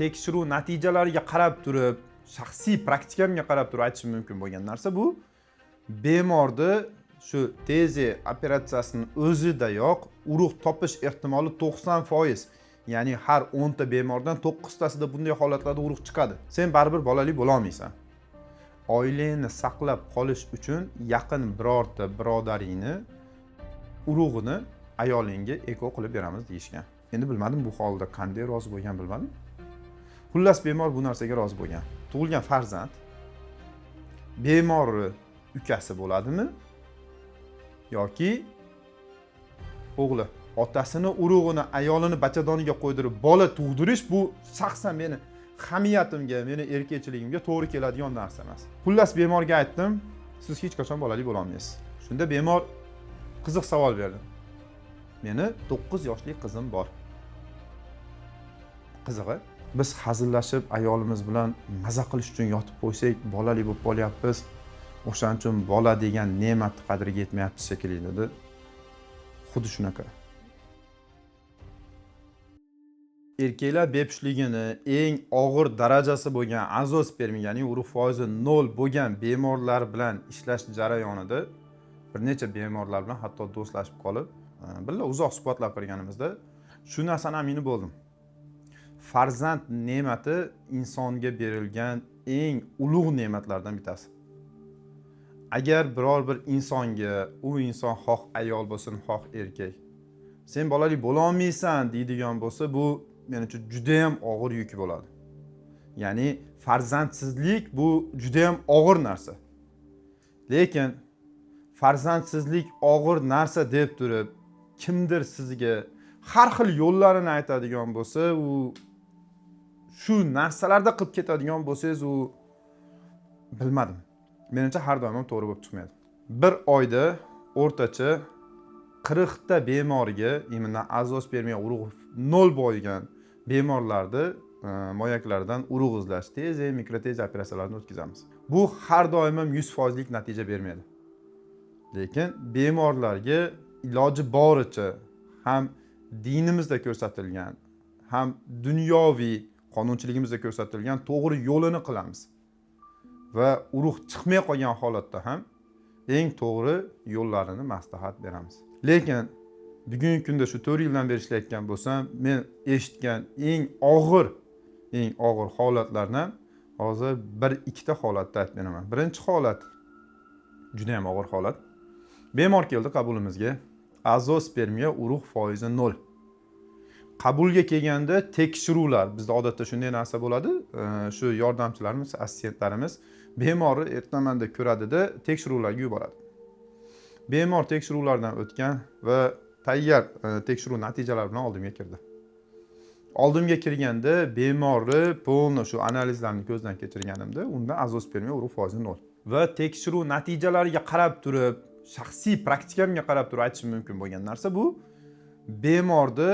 tekshiruv natijalariga qarab turib, shaxsiy praktikamga qarab turib aytishim mumkin bo'lgan narsa bu bemorni shu tezi operatsiyasining o'zidayoq urug' topish ehtimoli 90%. Ya'ni har 10 ta bemordan 9 tasida bunday holatlarda urug' chiqadi. Sen baribir bolali bo'la olmaysan. Oilangni saqlab qolish uchun yaqin birorta birodaringni urug'ini ayolingga eko qilib beramiz deyishgan. Endi bilmadim bu holda qanday rozi bo'lgan bilmadim. Xullas bemor bu narsaga rozi bo'lgan. Tug'ilgan farzand bemorni ukasi bo'ladimi yoki o'g'li otasini urug'ini ayolini bachadoniga qo'ydirib bola tug'dirish bu shaxsan meni hamiyatimga, meni erkakchiligimga to'g'ri keladigan narsa emas. Xullas bemorga aytdim, siz hech qachon bolali bo'la olmaysiz. Shunda bemor qiziq savol berdi. Meni 9 yoshli qizim bor. Qizig'i, biz hazillashib ayolimiz bilan maza qilish uchun yotib qo'ysak, bolali bo'lib qolyapmiz. O'shaning uchun bola degan ne'matni qadriga yetmayapti shekilli dedi. Xuddi shunaqa. Erkaklar bepushtligini eng og'ir darajasi bo'lgan azospermiya, ya'ni urug' foizi 0 bo'lgan bemorlar bilan ishlash jarayonida bir necha bemorlar bilan hatto do'stlashib qolib, birga uzoq suhbatlab qilganimizda shu narsani amini bo'ldim. Farzand ne'mati insonga berilgan eng ulug' ne'matlardan bittasi. Agar biror bir insonga, u inson xoh ayol bo'lsin, xoh erkak, sen bolali bo'la olmaysan deydigan bo'lsa, bu men uchun juda ham og'ir yuk bo'ladi. Ya'ni farzandsizlik bu juda ham og'ir narsa. Lekin farzandsizlik og'ir narsa deb turib, kimdir sizga har xil yo'llarini aytadigan bo'lsa, u shu narsalarda qilib ketadigan bo'lsangiz, u bilmadim. Menimcha har doim ham to'g'ri bo'lib chiqmaydi. Bir oyda o'rtacha 40 ta bemorga, immuniy azospermiya urug' 0 bo'lgan bemorlarni moyaklaridan urug' izlash, tezi, mikrotezi operatsiyalarini o'tkazamiz. Bu har doim ham 100% lik natija bermaydi. Lekin bemorlarga iloji boricha ham dinimizda ko'rsatilgan, ham dunyoviy qonunchiligimizda ko'rsatilgan to'g'ri yo'lini qilamiz. Va urug' chiqmay qolgan holatda ham eng to'g'ri yo'llarini maslahat beramiz. Lekin bugungi kunda shu 4 yildan beri ishlayotgan bo'lsam, men eshitgan eng og'ir holatlardan hozir 1-2 ta holatni aytib beraman. Birinchi holat juda ham og'ir holat. Bemor keldi qabulimizga. Azospermiya urug' foizi 0. Qabulga kelganda tekshiruvlar, bizda odatda shunday narsa bo'ladi. Shu yordamchilarimiz, assistentlarimiz bemorni ertamanda ko'radida tekshiruvlarga yuboradi. Bemor tekshiruvlardan o'tgan va tayyor tekshiruv natijalari bilan oldimga kirdi. Oldimga kirganda bemorni polni shu analizlarni ko'zdan kechirganimda, unda azospermiya urug' foizi 0. Va tekshiruv natijalariga qarab turib, shaxsiy praktikamga qarab turib aytishim mumkin bo'lgan narsa bu bemorni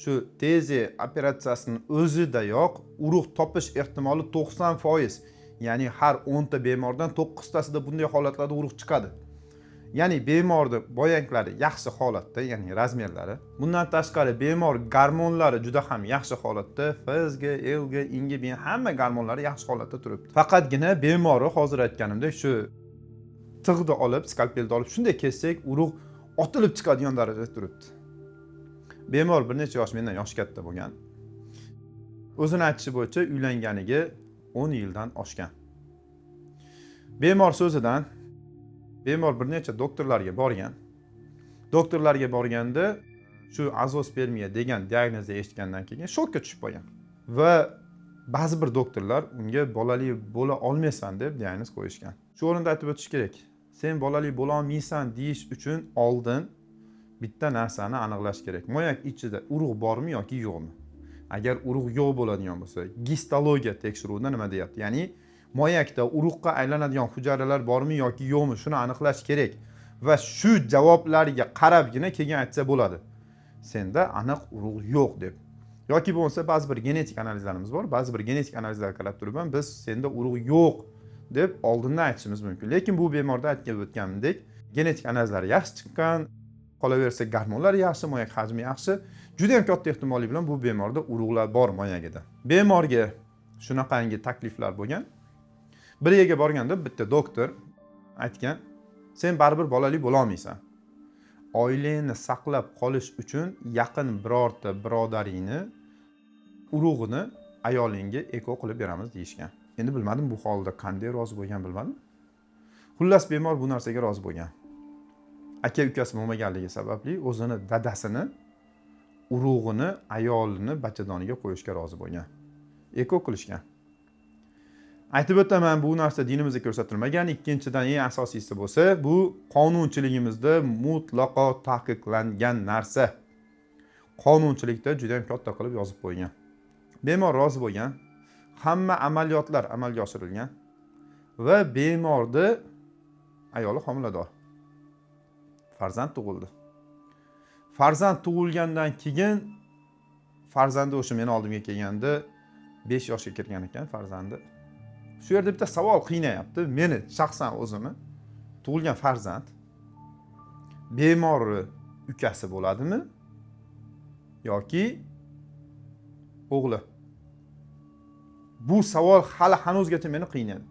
shu tezi operatsiyasining o'zidayoq urug' topish ehtimoli 90%. Ya'ni har 10 ta bemordan 9 tasida bunday holatlarda urug' chiqadi. Ya'ni bemorni boyanklari yaxshi holatda, ya'ni razmerlari. Bundan tashqari bemor gormonlari juda ham yaxshi holatda, FSG, LG, ingiben hamma gormonlari yaxshi holatda turibdi. Faqatgina bemorni hozir aytganimdek shu tig'ni olib, skalpelni olib shunday kessak, urug' otilib chiqadigan darajada turibdi. Bemor bir necha yosh mendan yosh katta bo'lgan. O'zini aytishi bo'yicha uylanganiga 10 yildan oshgan. Bemor so'zidan bemor bir necha doktorlarga borgan. Doktorlarga borganda shu azospermiya degan diagnozni eshitgandan keyin shokka tushib qolgan. Va ba'zi bir doktorlar unga bolali bo'la olmaysan deb diagnoz qo'yishgan. Shu o'rinda aytib o'tish kerak. Sen bolali bo'la olmaysan deyish uchun oldin bitta narsani aniqlash kerak. Moyak ichida urug' bormi yoki yo'qmi? Agar urug' yo'q bo'ladigan bo'lsa, gistologiya tekshiruvida nima deyapti? Ya'ni moyakda urug'ga aylanadigan hujayralar bormi yoki yo'qmi, shuni aniqlash kerak. Va shu javoblarga qarabgina keyin aytsa bo'ladi. Senda aniq urug' yo'q deb. Yoki bo'lmasa ba'zi bir genetik analizlarimiz bor. Ba'zi bir genetik analizlarga qarab turib ham biz senda urug' yo'q deb oldindan aytishimiz mumkin. Lekin bu bemorda aytib o'tganimdek, genetik analizlar yaxshi chiqqan, qolaversa gormonlar yaxshi, moyak hajmi yaxshi, juda ham katta ehtimollik bilan bu bemorda urug'lar bor moyagida. Bemorga shunaqangi takliflar bo'lgan. Bir yerga borganda bitta doktor aytgan, sen baribir bolali bo'la olmaysan. Oilangni saqlab qolish uchun yaqin birorta birodaringni urug'ini ayolingga eko qilib beramiz deyishgan. Endi bilmadim bu holda qanday rozi bo'lgan bilmadim. Xullas bemor bu narsaga rozi bo'lgan. Aka ukasi bo'lmaganligi sababli o'zini dadasini urug'ini ayolini bachadoniga qo'yishga rozi bo'lgan. Eko qilishgan. Aytib o'taman, bu narsa dinimizda ko'rsatilmagan. Ikkinchidan eng asosiysi bo'lsa, bu qonunchiligimizda mutlaqo taqiqlangan narsa. Qonunchilikda juda ham katta qilib yozib qo'ygan. Bemor rozi bo'lgan. Hamma amaliyotlar amalga oshirilgan va bemorda ayoli homilador. Farzand tug'ildi. Farzand tug'ilgandan keyin farzandi o'sha meni oldimga kelganda 5 yoshga kirgan ekan farzandi. Shu yerda bitta savol qiynayapti meni shaxsan o'zimni. Tug'ilgan farzand bemorni ukasi bo'ladimi yoki o'g'li? Bu savol hali hanuzgacha meni qiynaydi.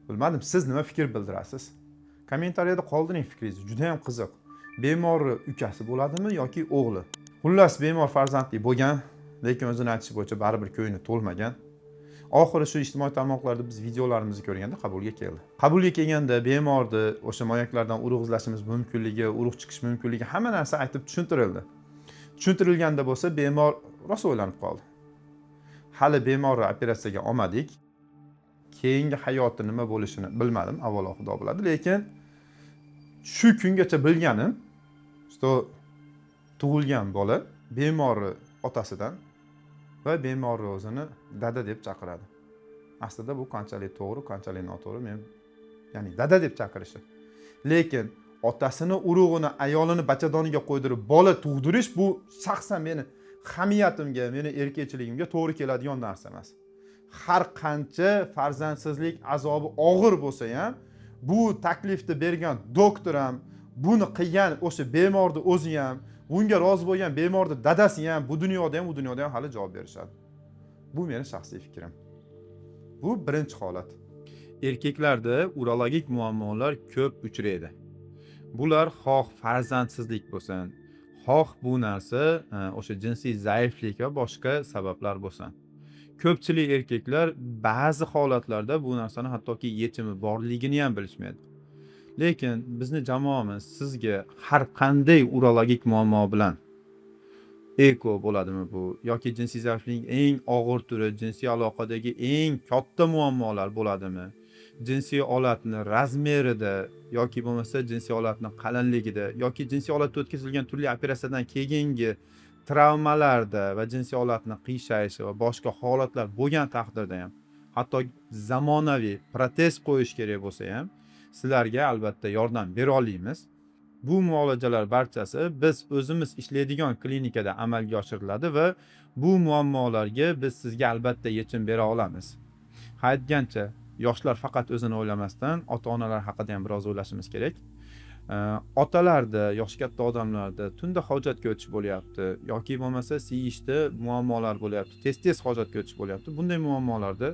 Bilmadim, siz nima fikr bildirasiz? Kommentariyada qoldiring fikringizni, juda ham qiziq. Bemorni ukasi bo'ladimi yoki o'g'li? Xullas bemor farzandli bo'lgan, lekin o'zini aytishi bo'yicha baribir ko'ngli to'lmagan. Oxiri shu ijtimoiy tarmoqlarda biz videolarimizni ko'rganda qabulga keldi. Qabulga kelganda bemorni o'sha moyaklardan urug' izlashimiz mumkinligi, urug' chiqish mumkinligi hamma narsa aytib tushuntirildi. Tushuntirilganda bo'lsa bemor rosa o'ylanib qoldi. Hali bemorni operatsiyaga olmadik. Keyingi hayoti nima bo'lishini bilmadim, avvalo Xudo biladi, lekin shu kungacha bilganim, что tug'ilgan bola bemorni otasidan va bemorni o'zini dada deb chaqiradi. Aslida bu qanchalik to'g'ri, qanchalik noto'g'ri, men ya'ni dada deb chaqirishi. Lekin otasini urug'ini ayolini bachadoniga qo'ydirib bola tug'dirish bu shaxsan meni hamiyatimga, meni erkakchiligimga to'g'ri keladigan narsa emas. Har qancha farzandsizlik azobi og'ir bo'lsa ham, bu taklifni bergan doktor ham, buni qilgan o'sha bemorni o'zi ham, bunga rozi bo'lgan bemorni dadasi ham bu dunyoda ham hali javob berishadi. Bu meni shaxsiy fikrim. Bu birinchi holat. Erkaklarda urologik muammolar ko'p uchraydi. Bular xoh farzandsizlik bo'lsin, xoh bu narsa o'sha jinsiy zaiflik va boshqa sabablar bo'lsin. Ko'pchilik erkaklar ba'zi holatlarda bu narsani hattoki yechimi borligini ham bilishmaydi. Lekin bizni jamoamiz sizga har qanday urologik muammo bilan eko bo'ladimi bu yoki jinsiy zaiflikning eng og'ir turi, jinsiy aloqadagi eng katta muammolar bo'ladimi? Jinsiy olatni razmerida yoki bo'lmasa jinsiy olatni qalinligida yoki jinsiy olatda o'tkazilgan turli operatsiyadan keyingi travmalarda va jinsiy olatni qiyshayshi va boshqa holatlar bo'lgan taqdirda ham, hatto zamonaviy protez qo'yish kerak bo'lsa ham, sizlarga albatta yordam bera olamiz. Bu muolajalar barchasi biz o'zimiz ishlaydigan klinikada amalga oshiriladi va bu muammolarga biz sizga albatta yechim bera olamiz. Aytgancha, yoshlar faqat o'zini o'ylamasdan, ota-onalar haqida ham biroz o'ylashimiz kerak. Otalarda, yoshi katta odamlarda tunda hojatga o'tish bo'lyapti yoki bo'lmasa siyishda muammolar bo'lyapti, tez-tez hojatga o'tish bo'lyapti. Bunday muammolarda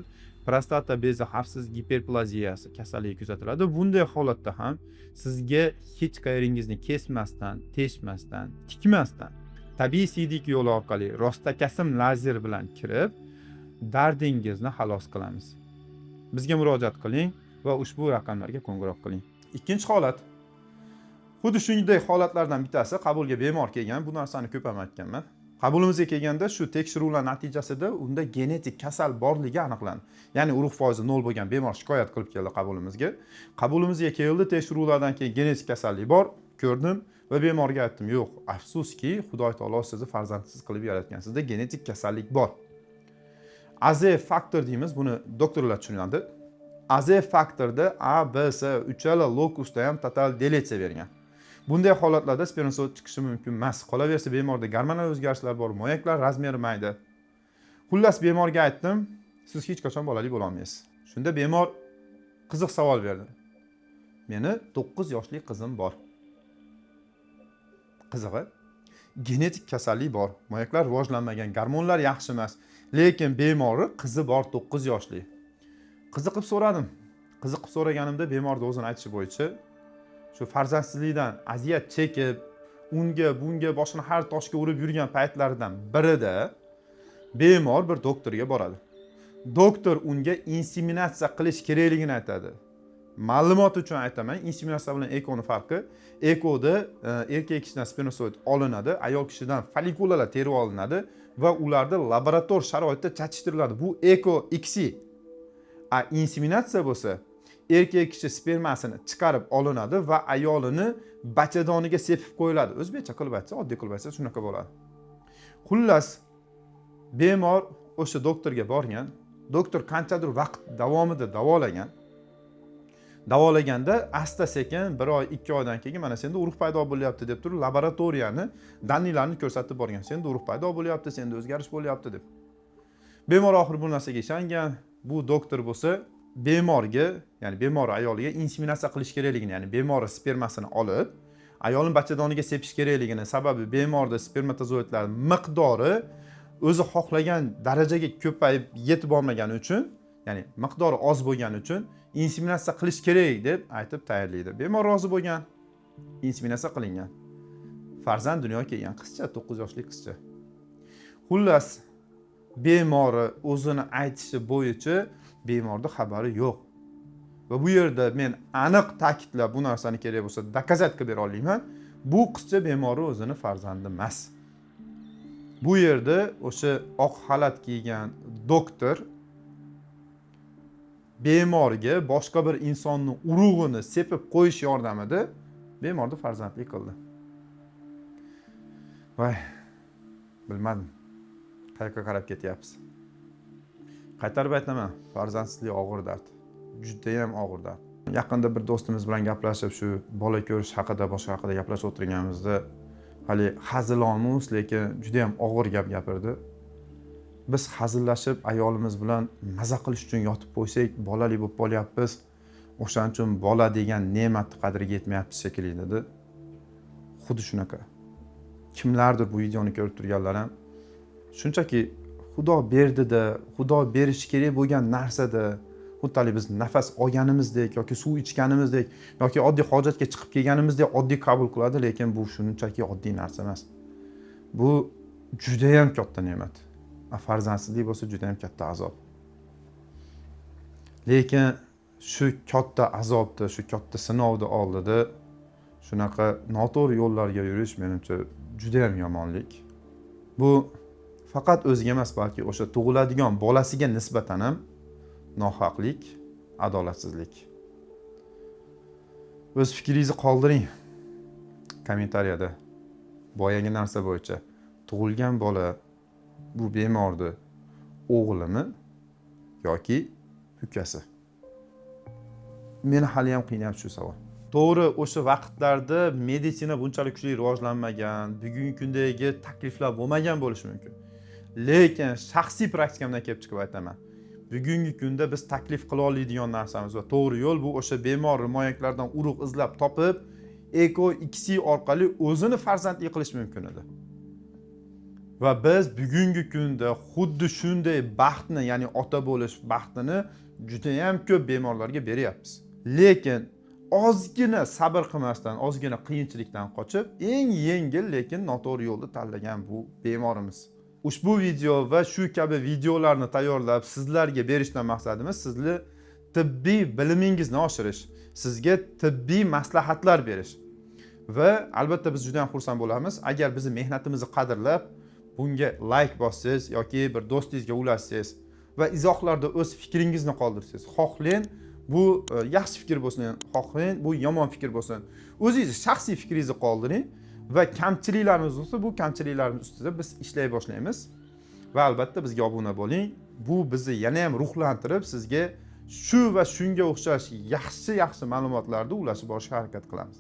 prostata bezi xavfsiz giperplaziyasi kasalligi kuzatiladi. Bunday holatda ham sizga hech qayeringizni kesmasdan, teshmasdan, tikmasdan tabiiy siydik yo'li orqali rostakasim lazer bilan kirib dardingizni xalos qilamiz. Bizga murojaat qiling va ushbu raqamlarga qo'ng'iroq qiling. Ikkinchi holat. Xuddi shunday holatlardan bittasi qabulga bemor kelgan, bu narsani ko'p ham aytganman. Qabulimizga kelganda shu tekshiruvlar natijasida unda genetik kasal borligi aniqlandi. Ya'ni urug' foizi 0 bo'lgan bemor shikoyat qilib keldi qabulimizga. Qabulimizga keldi, tekshiruvlardan keyin genetik kasallik bor, ko'rdim va bemorga aytdim, yo'q, afsuski, Xudo taolo sizni farzandsiz qilib yaratgan. Sizda genetik kasallik bor. AZ faktor deymiz, buni doktorlar tushunadi. AZ faktorda A, B, S uchala lokusda ham total deletsiya bergan. Bunday holatlarda spermatozoid chiqishi mumkin emas. Qolaversa bemorda gormonal o'zgarishlar bor, moyaklar razmeri mayda. Xullas bemorga aytdim, siz hech qachon bolali bo'la olmaysiz. Shunda bemor qiziq savol berdi. Meni 9 yoshli qizim bor. Qizig'i, genetik kasallik bor. Moyaklar rivojlanmagan, gormonlar yaxshi emas. Lekin bemori qizi bor 9 yoshli. Qiziqib so'radim. Qiziqib so'raganimda bemorning o'zini aytishi bo'yicha shu farzandsizlikdan aziyat chekib, unga bunga boshini har toshga urib yurgan paytlaridan birida bemor bir doktorga boradi. Doktor unga inseminatsiya qilish kerakligini aytadi. Ma'lumot uchun aytaman, inseminatsiya bilan ekoni farqi. Ekoda erkak kishidan spermatozoid olinadi, ayol kishidan folikulalar terib olinadi va ularda laborator sharoitda chatishtiriladi. Bu eko X. Inseminatsiya bo'lsa, erkak kishi spermasini chiqarib olinadi va ayolini bachadoniga sepib qo'yiladi. O'zbekcha qilib aytsa, oddiy qilib aytsa shunaqa bo'ladi. Xullas, bemor o'sha doktorga borgan. Doktor qanchadir vaqt davomida davolaganda asta-sekin 1 oy, 2 oydan keyin mana senda urug' paydo bo'lyapti deb turib laboratoriyani, danlilarni ko'rsatib borgan. Senda urug' paydo bo'lyapti, senda o'zgarish bo'lyapti deb. Bemor oxir bu narsaga ishongan. Bu doktor bo'lsa bemorga, ya'ni bemor ayoliga inseminatsiya qilish kerakligini, ya'ni bemor spermasini olib, ayolning bachadoniga sepish kerakligini, sababi bemorda spermatozoidlar miqdori o'zi xohlagan darajaga ko'payib yetib olmagani uchun, ya'ni miqdori oz bo'lgani uchun inseminatsiya qilish kerak deb aytib tayyorlaydi. Bemor rozi bo'lgan, inseminatsiya qilingan. Farzand dunyoga kelgan qizcha, 9 yoshli qizcha. Xullas, bemori o'zini aytishi bo'yicha bemorning xabari yo'q. Va bu yerda men aniq ta'kidlab bu narsani kerak bo'lsa dokazat qilib bera olaman. Bu qizcha bemori o'zini farzandi emas. Bu yerda o'sha oq xalat kiygan doktor bemorga boshqa bir insonning urug'ini sepib qo'yish yordamida bemorni farzandli qildi. Voy, bilmadim. Qayerga qarab ketyapsiz? Qaytarib aytaman, farzandsizlik og'ir dard. Juda ham og'ir dard. Yaqinda bir do'stimiz bilan gaplashib, shu bola ko'rish haqida, boshqa haqida gaplashib o'tirganimizda, hali hazilomuz, lekin juda ham og'ir gap gapirdi. Biz hazillashib ayolimiz bilan maza qilish uchun yotib qo'ysak, bolali bo'lib qolyapmiz. O'shaning uchun bola degan ne'matni qadriga yetmayapti shekilli dedi. Xuddi shunaqa. Kimlardir bu videoni ko'rib turganlar ham shunchaki Xudo berdi-da, Xudo berish kerak bo'lgan narsada, xuddali biz nafas olganimizdek yoki suv ichganimizdek yoki oddiy hojatga chiqib kelganimizdek oddiy qabul qiladi, lekin bu shunchaki oddiy narsa emas. Bu juda ham katta ne'mat. Farzandsizlik bo'lsa juda ham katta azob. Lekin shu katta azobda, shu katta sinovni oldida shunaqa noto'g'ri yo'llarga yurish menimcha juda ham yomonlik. Bu faqat o'ziga emas, balki o'sha tug'iladigan bolasiga nisbatan ham nohaqlik, adolatsizlik. O'z fikringizni qoldiring kommentariyada. Boyagi narsa bo'yicha tug'ilgan bola bu bemorni o'g'limi yoki ukasi? Meni hali ham qiynayapti shu savol. To'g'ri, o'sha vaqtlarda meditsina bunchalik kuchli rivojlanmagan, bugungi kundagi takliflar bo'lmagan bo'lishi mumkin. Lekin shaxsiy praktikamdan kelib chiqib aytaman. Bugungi kunda biz taklif qila oladigan narsamiz va to'g'ri yo'l bu o'sha bemor moyaklardan urug' izlab topib, eko X orqali o'zini farzandli qilish mumkin edi. Va biz bugungi kunda xuddi shunday baxtni, ya'ni ota bo'lish baxtini juda ham ko'p bemorlarga beryapmiz. Lekin ozgina sabr qilmasdan, ozgina qiyinchilikdan qochib, eng yengil lekin noto'g'ri yo'lni tanlagan bu bemorimiz. Ushbu video va shu kabi videolarni tayyorlab sizlarga berishdan maqsadimiz sizlarni tibbiy bilimingizni oshirish, sizga tibbiy maslahatlar berish. Va albatta biz juda ham xursand bo'lamiz agar bizni mehnatimizni qadrlab bunga like bossangiz yoki bir do'stingizga ulashsangiz va izohlarda o'z fikringizni qoldirsangiz. Xohlang bu yaxshi fikr bo'lsin, xohlang bu yomon fikr bo'lsin. O'zingiz shaxsiy fikringizni qoldiring va kamchiliklarimiz bo'lsa, bu kamchiliklarimiz ustida biz ishlay boshlaymiz. Va albatta bizga obuna bo'ling. Bu bizni yana ham ruhlantirib, sizga shu va shunga o'xshash yaxshi ma'lumotlarni ulashib borishga harakat qilamiz.